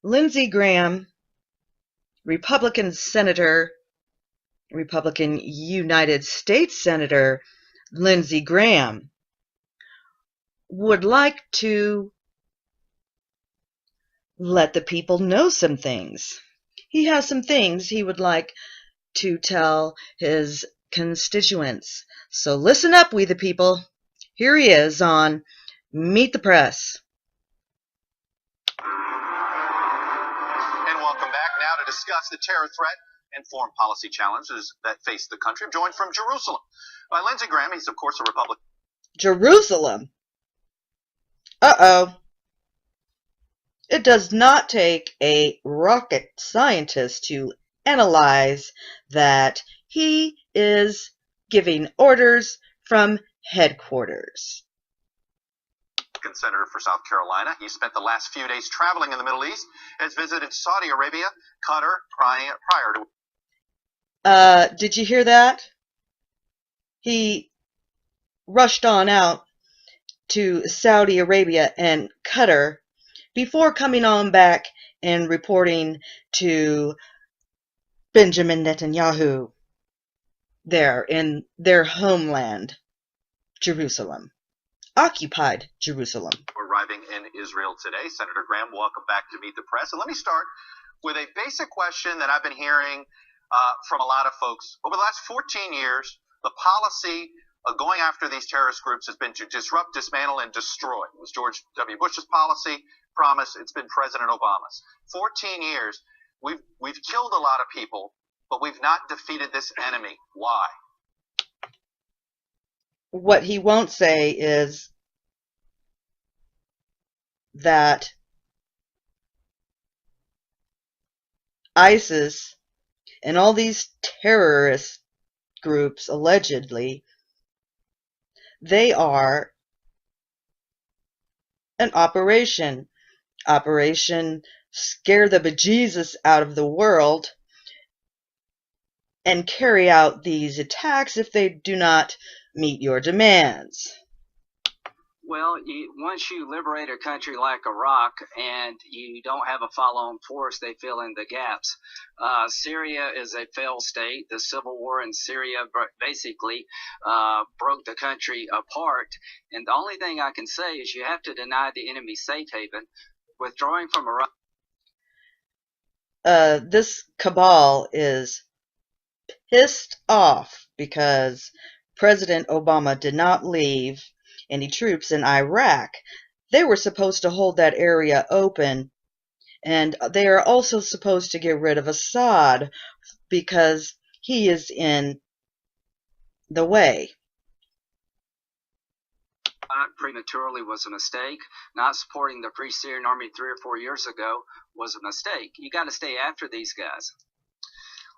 Lindsey Graham, Republican United States Senator Lindsey Graham, would like to let the people know some things. He has some things he would like to tell his constituents. So listen up, we the people. Here he is on Meet the Press. And welcome back now to discuss the terror threat and foreign policy challenges that face the country. I'm joined from Jerusalem by Lindsey Graham. He's, of course, a Republican. Jerusalem? Uh-oh. It does not take a rocket scientist to analyze that he is giving orders from headquarters. Senator for South Carolina. He spent the last few days traveling in the Middle East, has visited Saudi Arabia, Qatar prior to... Did you hear that? He rushed on out to Saudi Arabia and Qatar before coming on back and reporting to Benjamin Netanyahu there in their homeland, Jerusalem. Occupied Jerusalem. Arriving in Israel today. Senator Graham, welcome back to Meet the Press. And let me start with a basic question that I've been hearing from a lot of folks. Over the last 14 years, the policy of going after these terrorist groups has been to disrupt, dismantle, and destroy. It was George W. Bush's policy promise. It's been President Obama's. 14 years, we've killed a lot of people, but we've not defeated this enemy. Why? What he won't say is that ISIS and all these terrorist groups, allegedly, they are an Operation Scare the Bejesus out of the world and carry out these attacks if they do not meet your demands. Well, once you liberate a country like Iraq and you don't have a follow-on force, they fill in the gaps. Syria is a failed state. The civil war in Syria basically broke the country apart. And the only thing I can say is you have to deny the enemy safe haven. Withdrawing from Iraq. This cabal is pissed off because President Obama did not leave any troops in Iraq. They were supposed to hold that area open, and they are also supposed to get rid of Assad because he is in the way. Prematurely was a mistake. Not supporting the Free Syrian Army 3 or 4 years ago was a mistake. You got to stay after these guys.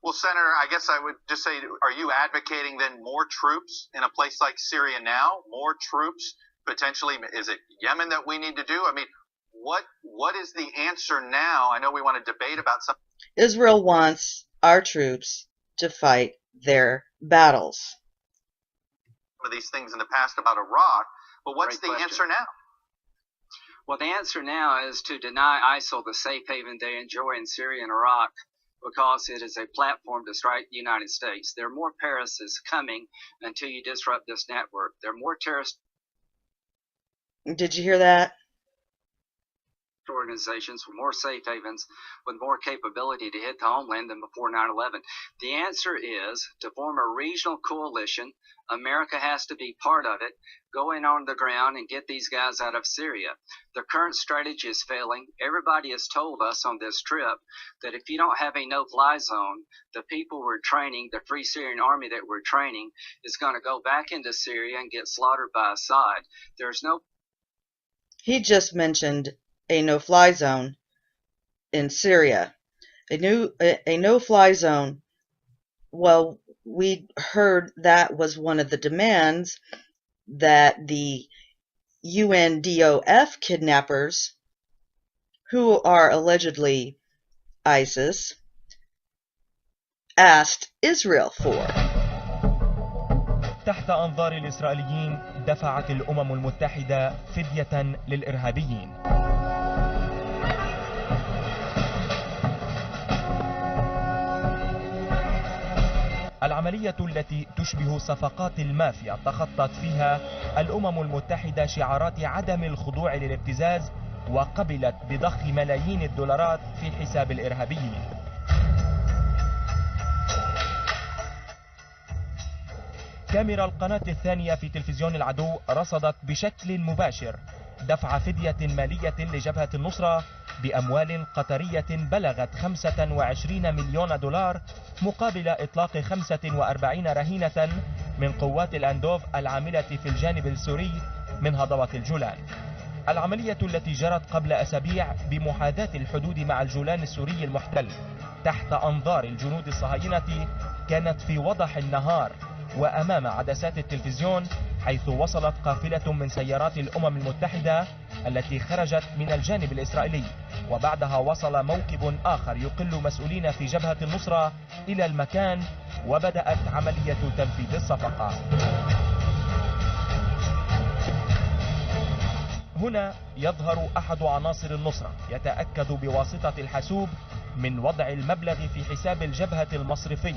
Well, Senator, I guess I would just say, are you advocating then more troops in a place like Syria now? More troops, potentially? Is it Yemen that we need to do? I mean, what is the answer now? I know we want to debate about something. Israel wants our troops to fight their battles. Some of these things in the past about Iraq, but what's the answer now? Well, the answer now is to deny ISIL the safe haven they enjoy in Syria and Iraq, because it is a platform to strike the United States. There are more terrorists coming until you disrupt this network. There are more terrorist Did you hear that? organizations with more safe havens, with more capability to hit the homeland than before 9/11. The answer is to form a regional coalition. America has to be part of it. Go in on the ground and get these guys out of Syria. The current strategy is failing. Everybody has told us on this trip that if you don't have a no-fly zone, the people we're training, the Free Syrian Army that we're training, is going to go back into Syria and get slaughtered by Assad. There's no... He just mentioned a no-fly zone in Syria. A no-fly zone. Well, we heard that was one of the demands that the UNDOF kidnappers, who are allegedly ISIS, asked Israel for. تحت أنظار الإسرائيليين دفعت الأمم المتحدة فدية للإرهابيين. العملية التي تشبه صفقات المافيا تخطت فيها الأمم المتحدة شعارات عدم الخضوع للابتزاز، وقبلت بضخ ملايين الدولارات في حساب الإرهابيين. كاميرا القناة الثانية في تلفزيون العدو رصدت بشكل مباشر دفع فدية مالية لجبهة النصرة بأموال قطرية بلغت 25 مليون دولار مقابل إطلاق 45 رهينة من قوات الأندوف العاملة في الجانب السوري من هضبة الجولان. العملية التي جرت قبل أسابيع بمحاذاة الحدود مع الجولان السوري المحتل تحت أنظار الجنود الصهاينة كانت في وضح النهار وأمام عدسات التلفزيون، حيث وصلت قافلة من سيارات الأمم المتحدة التي خرجت من الجانب الإسرائيلي، وبعدها وصل موكب آخر يقل مسؤولين في جبهة النصرة إلى المكان، وبدأت عملية تنفيذ الصفقة. هنا يظهر أحد عناصر النصرة يتأكد بواسطة الحاسوب من وضع المبلغ في حساب الجبهة المصرفي،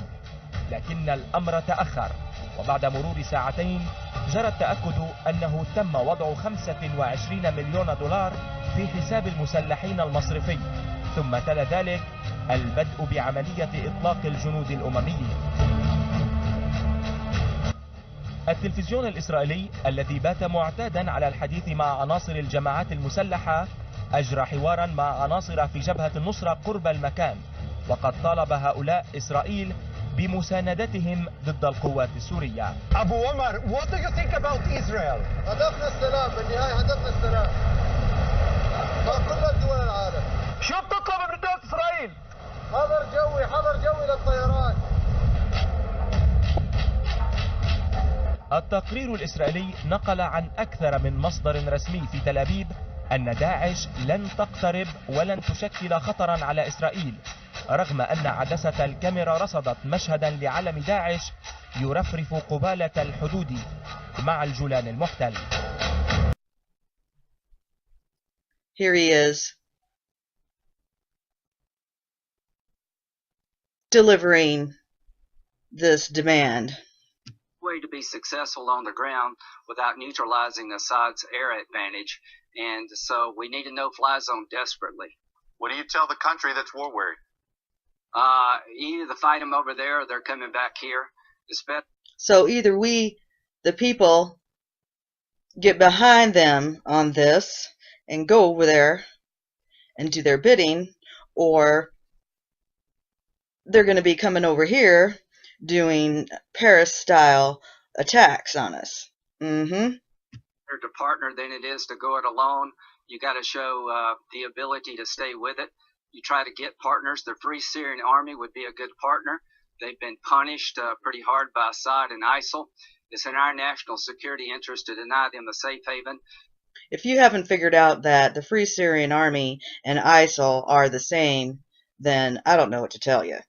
لكن الأمر تأخر، وبعد مرور ساعتين جرى التأكد أنه تم وضع 25 مليون دولار في حساب المسلحين المصرفي، ثم تلا ذلك البدء بعملية إطلاق الجنود الأمميين. التلفزيون الإسرائيلي الذي بات معتادا على الحديث مع عناصر الجماعات المسلحة أجرى حوارا مع عناصر في جبهة النصرة قرب المكان، وقد طالب هؤلاء إسرائيل بمساندتهم ضد القوات السورية. أبو عمر, what do you think about Israel? هدفنا السلام، بالنهاية هدفنا السلام مع كل دول العالم. شو بتطلب من دولة إسرائيل؟ حظر جوي للطيران. التقرير الإسرائيلي نقل عن أكثر من مصدر رسمي في تل أبيب أن داعش لن تقترب ولن تشكل خطرا على إسرائيل، رغم أن عدسة الكاميرا رصدت مشهدا لعلم داعش يرفرف قبالة الحدود مع الجولان المحتل. Here he is, delivering this demand. Way to be successful on the ground without neutralizing Assad's air advantage, and so we need a no-fly zone desperately. What do you tell the country that's war weary? Either fight them over there or they're coming back here. So either we, the people, get behind them on this and go over there and do their bidding, or they're going to be coming over here doing Paris-style attacks on us. To partner than it is to go it alone. You got to show the ability to stay with it. You try to get partners. The Free Syrian Army would be a good partner. They've been punished pretty hard by Assad and ISIL. It's in our national security interest to deny them a safe haven. If you haven't figured out that the Free Syrian Army and ISIL are the same, then I don't know what to tell you.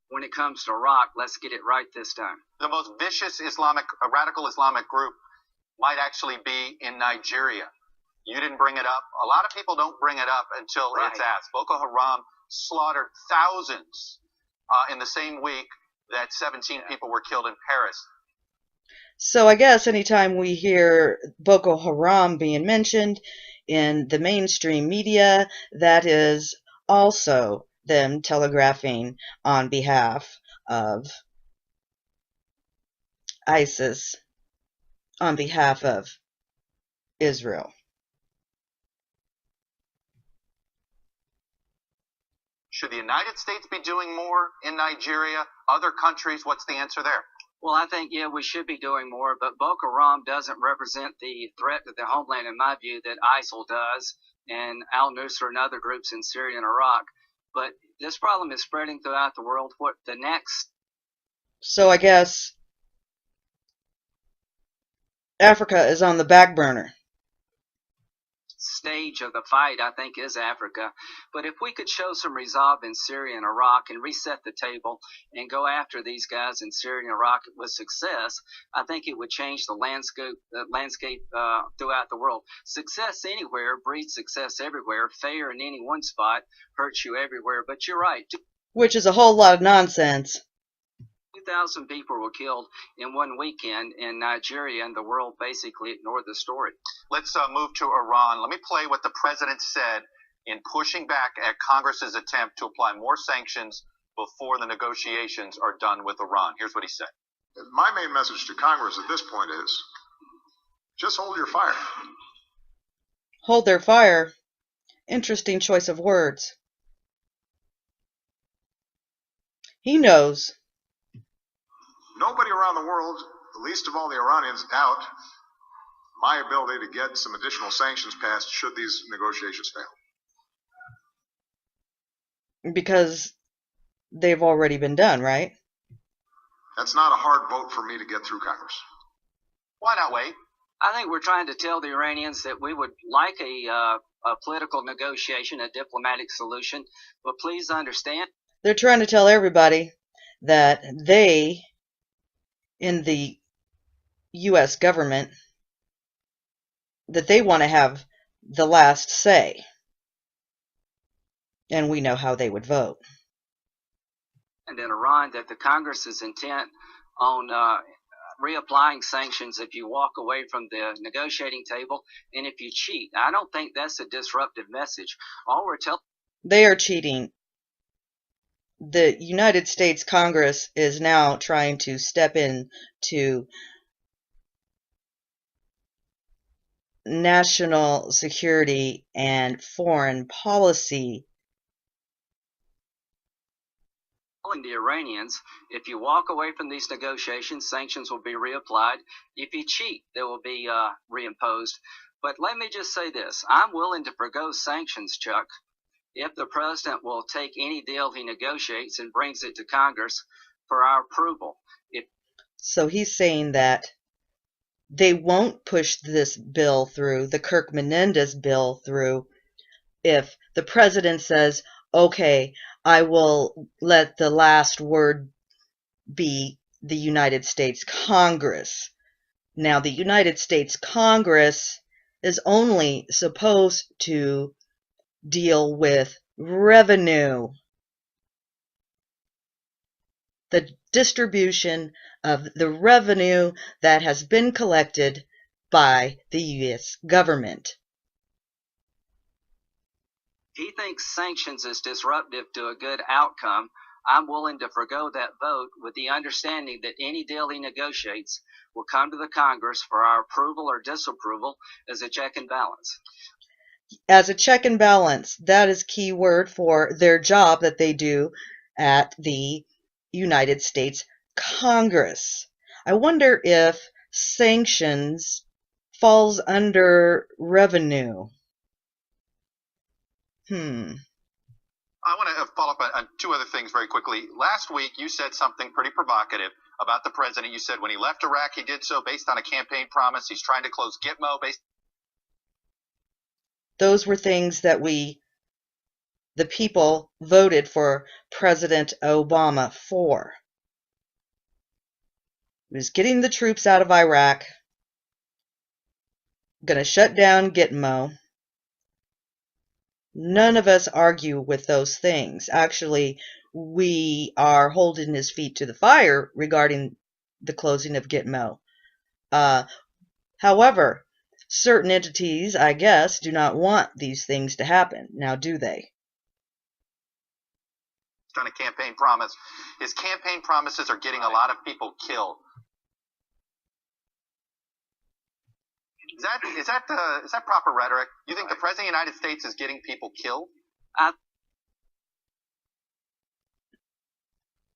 When it comes to Iraq, let's get it right this time. The most vicious radical Islamic group might actually be in Nigeria. You didn't bring it up. A lot of people don't bring it up until it's asked. Boko Haram slaughtered thousands in the same week that 17 people were killed in Paris. So I guess anytime we hear Boko Haram being mentioned in the mainstream media, that is also them telegraphing on behalf of ISIS, on behalf of Israel. Should the United States be doing more in Nigeria? Other countries? What's the answer there? Well, I think, we should be doing more, but Boko Haram doesn't represent the threat to the homeland, in my view, that ISIL does, and al-Nusra and other groups in Syria and Iraq. But this problem is spreading throughout the world. What the next? So I guess Africa is on the back burner. Stage of the fight, I think, is Africa. But if we could show some resolve in Syria and Iraq and reset the table and go after these guys in Syria and Iraq with success, I think it would change the landscape throughout the world. Success anywhere breeds success everywhere. Failure in any one spot hurts you everywhere. But you're right. Which is a whole lot of nonsense. Do 2,000 people were killed in one weekend in Nigeria, and the world basically ignored the story. Let's move to Iran. Let me play what the president said in pushing back at Congress's attempt to apply more sanctions before the negotiations are done with Iran. Here's what he said. My main message to Congress at this point is just hold your fire. Hold their fire. Interesting choice of words. He knows. Nobody around the world, least of all the Iranians, doubt my ability to get some additional sanctions passed should these negotiations fail. Because they've already been done, right? That's not a hard vote for me to get through Congress. Why not wait? I think we're trying to tell the Iranians that we would like a political negotiation, a diplomatic solution, but please understand. They're trying to tell everybody that they, in the U.S. government, that they want to have the last say. And we know how they would vote. And in Iran, that the Congress is intent on reapplying sanctions if you walk away from the negotiating table and if you cheat. I don't think that's a disruptive message. All we're telling... They are cheating. The United States Congress is now trying to step in to national security and foreign policy. Telling the Iranians, if you walk away from these negotiations, sanctions will be reapplied. If you cheat, they will be reimposed. But let me just say this. I'm willing to forgo sanctions, Chuck, if the president will take any deal he negotiates and brings it to Congress for our approval. So he's saying that they won't push this bill through, the Kirk-Menendez bill through, if the president says, okay, I will let the last word be the United States Congress. Now, the United States Congress is only supposed to deal with revenue, the distribution of the revenue that has been collected by the U.S. government. He thinks sanctions is disruptive to a good outcome. I'm willing to forgo that vote with the understanding that any deal he negotiates will come to the Congress for our approval or disapproval as a check and balance. As a check and balance, that is key word for their job that they do at the United States Congress. I wonder if sanctions falls under revenue. I want to follow up on two other things very quickly. Last week, you said something pretty provocative about the president. You said when he left Iraq, he did so based on a campaign promise. He's trying to close Gitmo based. Those were things that the people, voted for President Obama for. He was getting the troops out of Iraq, going to shut down Gitmo. None of us argue with those things. Actually, we are holding his feet to the fire regarding the closing of Gitmo. However, certain entities, I guess, do not want these things to happen. Now, do they? On a campaign promise. His campaign promises are getting a lot of people killed. Is that proper rhetoric? You think the president of the United States is getting people killed?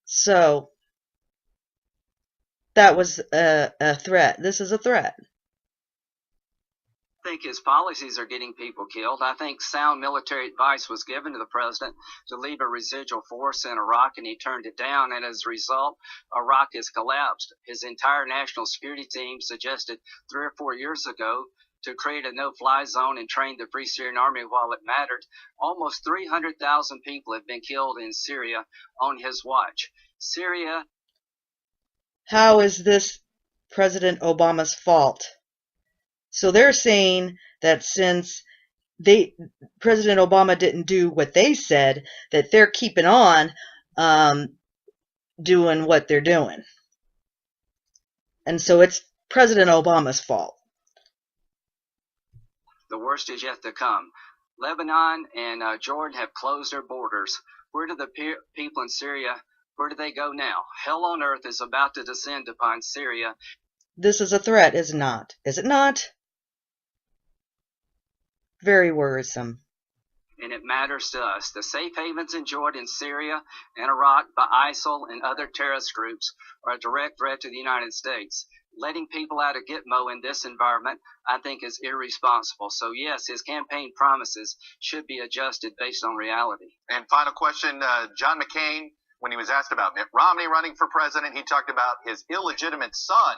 So that was a threat. This is a threat. I think his policies are getting people killed. I think sound military advice was given to the president to leave a residual force in Iraq, and he turned it down, and as a result, Iraq has collapsed. His entire national security team suggested 3 or 4 years ago to create a no-fly zone and train the Free Syrian Army while it mattered. Almost 300,000 people have been killed in Syria on his watch. Syria. How is this President Obama's fault? So they're saying that since President Obama didn't do what they said, that they're keeping on doing what they're doing. And so it's President Obama's fault. The worst is yet to come. Lebanon and Jordan have closed their borders. Where do the people in Syria, where do they go now? Hell on earth is about to descend upon Syria. This is a threat, is it not? Is it not? Very worrisome. And it matters to us. The safe havens enjoyed in Syria and Iraq by ISIL and other terrorist groups are a direct threat to the United States. Letting people out of Gitmo in this environment, I think, is irresponsible. So, yes, his campaign promises should be adjusted based on reality. And final question, John McCain, when he was asked about Mitt Romney running for president, he talked about his illegitimate son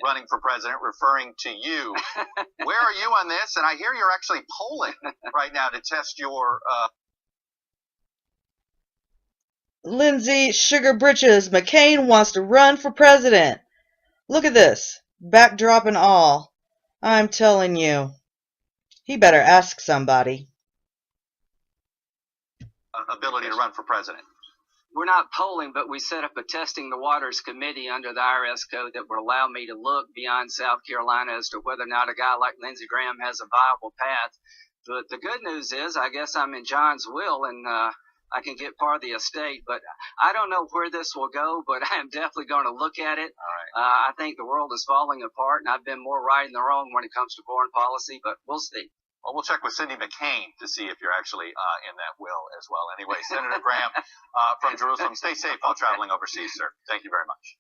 running for president, referring to you. Where are you on this? And I hear you're actually polling right now to test your... Lindsey, Sugar Britches, McCain wants to run for president. Look at this, backdrop and all. I'm telling you, he better ask somebody. Ability to run for president. We're not polling, but we set up a testing the waters committee under the IRS code that would allow me to look beyond South Carolina as to whether or not a guy like Lindsey Graham has a viable path. But the good news is, I guess I'm in John's will, and I can get part of the estate. But I don't know where this will go, but I am definitely going to look at it. All right. I think the world is falling apart, and I've been more right than wrong when it comes to foreign policy, but we'll see. Well, we'll check with Cindy McCain to see if you're actually in that will as well. Anyway, Senator Graham from Jerusalem, stay safe while traveling overseas, sir. Thank you very much.